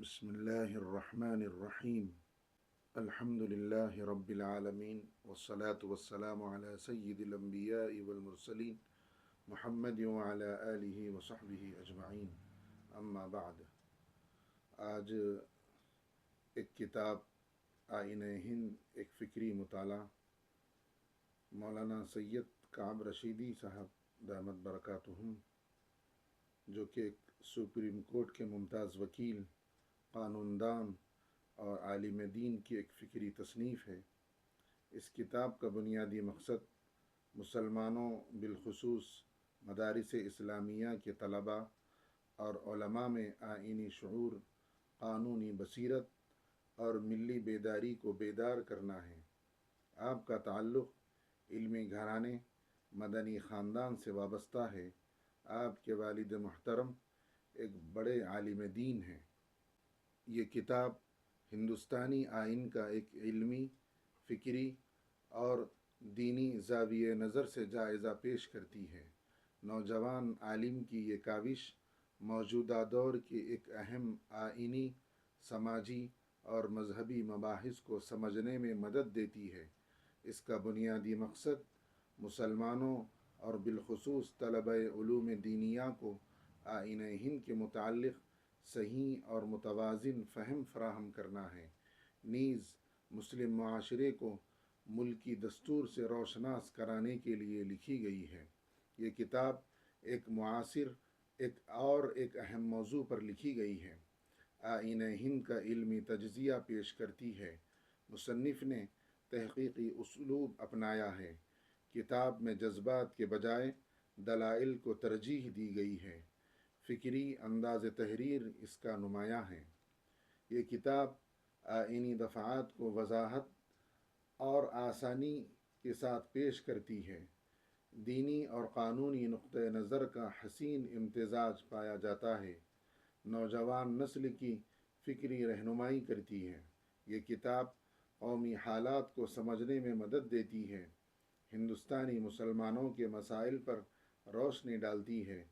بسم الله الرحمن الرحيم. الحمد لله رب العالمين والصلاة والسلام على سيد الأنبياء والمرسلين محمد وعلى آله وصحبه أجمعين. اما بعد. آج ایک کتاب آئین ہند، ایک فکری مطالعہ، مولانا سید کعب رشیدی صاحب دامت برکاتہم، جو کہ ایک سپریم کورٹ کے ممتاز وکیل، قانون دان اور عالم دین کی ایک فکری تصنیف ہے۔ اس کتاب کا بنیادی مقصد مسلمانوں بالخصوص مدارس اسلامیہ کے طلباء اور علماء میں آئینی شعور، قانونی بصیرت اور ملی بیداری کو بیدار کرنا ہے۔ آپ کا تعلق علمی گھرانے مدنی خاندان سے وابستہ ہے۔ آپ کے والد محترم ایک بڑے عالم دین ہیں۔ یہ کتاب ہندوستانی آئین کا ایک علمی، فکری اور دینی زاویہ نظر سے جائزہ پیش کرتی ہے۔ نوجوان عالم کی یہ کاوش موجودہ دور کے ایک اہم آئینی، سماجی اور مذہبی مباحث کو سمجھنے میں مدد دیتی ہے۔ اس کا بنیادی مقصد مسلمانوں اور بالخصوص طلبہ علوم دینیہ کو آئین ہند کے متعلق صحیح اور متوازن فہم فراہم کرنا ہے، نیز مسلم معاشرے کو ملکی دستور سے روشناس کرانے کے لیے لکھی گئی ہے۔ یہ کتاب ایک معاصر ایک اہم موضوع پر لکھی گئی ہے۔ آئین ہند کا علمی تجزیہ پیش کرتی ہے۔ مصنف نے تحقیقی اسلوب اپنایا ہے۔ کتاب میں جذبات کے بجائے دلائل کو ترجیح دی گئی ہے۔ فکری انداز تحریر اس کا نمایاں ہے۔ یہ کتاب آئینی دفعات کو وضاحت اور آسانی کے ساتھ پیش کرتی ہے۔ دینی اور قانونی نقطہ نظر کا حسین امتزاج پایا جاتا ہے۔ نوجوان نسل کی فکری رہنمائی کرتی ہے۔ یہ کتاب قومی حالات کو سمجھنے میں مدد دیتی ہے، ہندوستانی مسلمانوں کے مسائل پر روشنی ڈالتی ہے،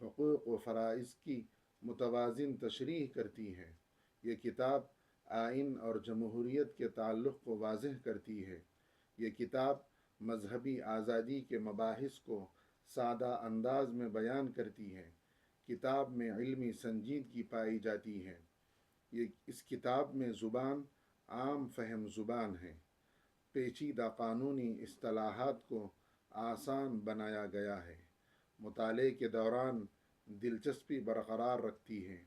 حقوق و فرائض کی متوازن تشریح کرتی ہے۔ یہ کتاب آئین اور جمہوریت کے تعلق کو واضح کرتی ہے۔ یہ کتاب مذہبی آزادی کے مباحث کو سادہ انداز میں بیان کرتی ہے۔ کتاب میں علمی سنجیدگی پائی جاتی ہے۔ اس کتاب میں زبان عام فہم زبان ہے۔ پیچیدہ قانونی اصطلاحات کو آسان بنایا گیا ہے۔ مطالعے کے دوران دلچسپی برقرار رکھتی ہے۔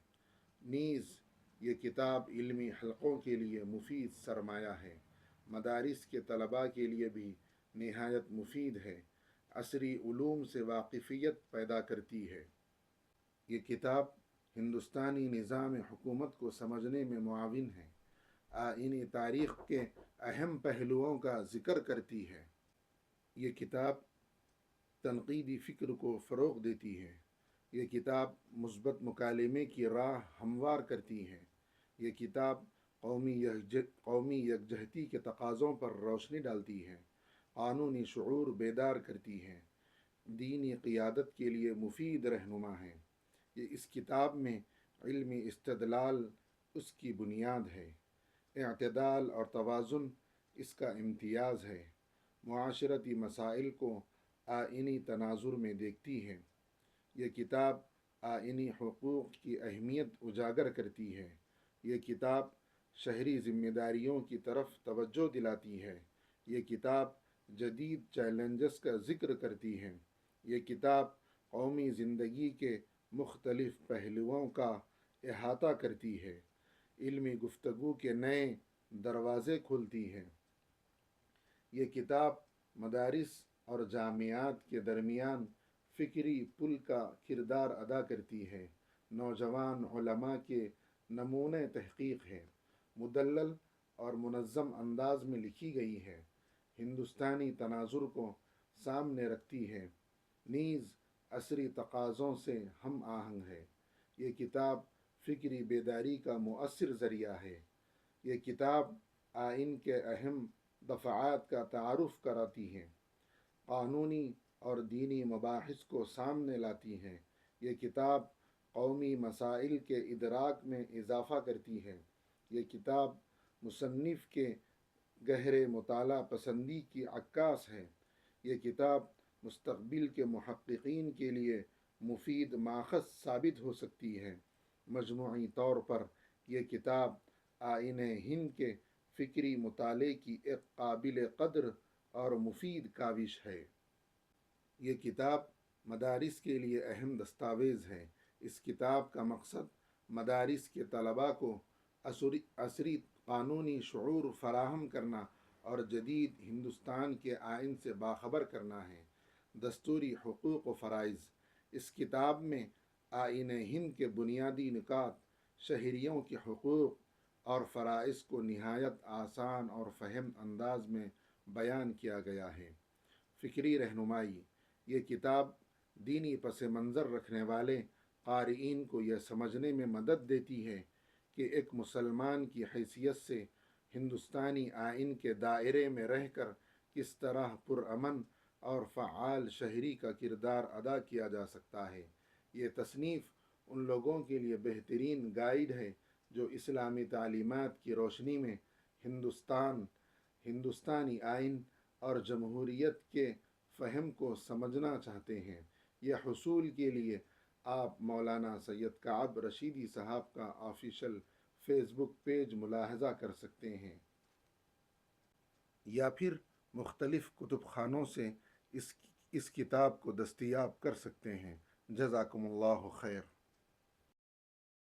نیز یہ کتاب علمی حلقوں کے لیے مفید سرمایہ ہے۔ مدارس کے طلباء کے لیے بھی نہایت مفید ہے۔ عصری علوم سے واقفیت پیدا کرتی ہے۔ یہ کتاب ہندوستانی نظام حکومت کو سمجھنے میں معاون ہے۔ آئینی تاریخ کے اہم پہلوؤں کا ذکر کرتی ہے۔ یہ کتاب تنقیدی فکر کو فروغ دیتی ہے۔ یہ کتاب مثبت مکالمے کی راہ ہموار کرتی ہے۔ یہ کتاب قومی یکجہتی کے تقاضوں پر روشنی ڈالتی ہے، قانونی شعور بیدار کرتی ہے، دینی قیادت کے لیے مفید رہنما ہے۔ اس کتاب میں علمی استدلال اس کی بنیاد ہے، اعتدال اور توازن اس کا امتیاز ہے، معاشرتی مسائل کو آئینی تناظر میں دیکھتی ہے۔ یہ کتاب آئینی حقوق کی اہمیت اجاگر کرتی ہے۔ یہ کتاب شہری ذمہ داریوں کی طرف توجہ دلاتی ہے۔ یہ کتاب جدید چیلنجز کا ذکر کرتی ہے۔ یہ کتاب قومی زندگی کے مختلف پہلوؤں کا احاطہ کرتی ہے، علمی گفتگو کے نئے دروازے کھولتی ہے۔ یہ کتاب مدارس اور جامعات کے درمیان فکری پل کا کردار ادا کرتی ہے۔ نوجوان علماء کے نمونۂ تحقیق ہے، مدلل اور منظم انداز میں لکھی گئی ہے، ہندوستانی تناظر کو سامنے رکھتی ہے، نیز عصری تقاضوں سے ہم آہنگ ہے۔ یہ کتاب فکری بیداری کا مؤثر ذریعہ ہے۔ یہ کتاب آئین کے اہم دفعات کا تعارف کراتی ہے، قانونی اور دینی مباحث کو سامنے لاتی ہے۔ یہ کتاب قومی مسائل کے ادراک میں اضافہ کرتی ہے۔ یہ کتاب مصنف کے گہرے مطالعہ پسندی کی عکاس ہے۔ یہ کتاب مستقبل کے محققین کے لیے مفید ماخذ ثابت ہو سکتی ہے۔ مجموعی طور پر یہ کتاب آئین ہند کے فکری مطالعے کی ایک قابل قدر اور مفید کاوش ہے۔ یہ کتاب مدارس کے لیے اہم دستاویز ہے۔ اس کتاب کا مقصد مدارس کے طلباء کو عصری قانونی شعور فراہم کرنا اور جدید ہندوستان کے آئین سے باخبر کرنا ہے۔ دستوری حقوق و فرائض۔ اس کتاب میں آئین ہند کے بنیادی نکات، شہریوں کے حقوق اور فرائض کو نہایت آسان اور فہم انداز میں بیان کیا گیا ہے۔ فکری رہنمائی۔ یہ کتاب دینی پس منظر رکھنے والے قارئین کو یہ سمجھنے میں مدد دیتی ہے کہ ایک مسلمان کی حیثیت سے ہندوستانی آئین کے دائرے میں رہ کر کس طرح پرامن اور فعال شہری کا کردار ادا کیا جا سکتا ہے۔ یہ تصنیف ان لوگوں کے لیے بہترین گائیڈ ہے جو اسلامی تعلیمات کی روشنی میں ہندوستانی آئین اور جمہوریت کے فہم کو سمجھنا چاہتے ہیں۔ یہ حصول کے لیے آپ مولانا سید کعب رشیدی صاحب کا آفیشیل فیس بک پیج ملاحظہ کر سکتے ہیں، یا پھر مختلف کتب خانوں سے اس کتاب کو دستیاب کر سکتے ہیں۔ جزاکم اللہ خیر۔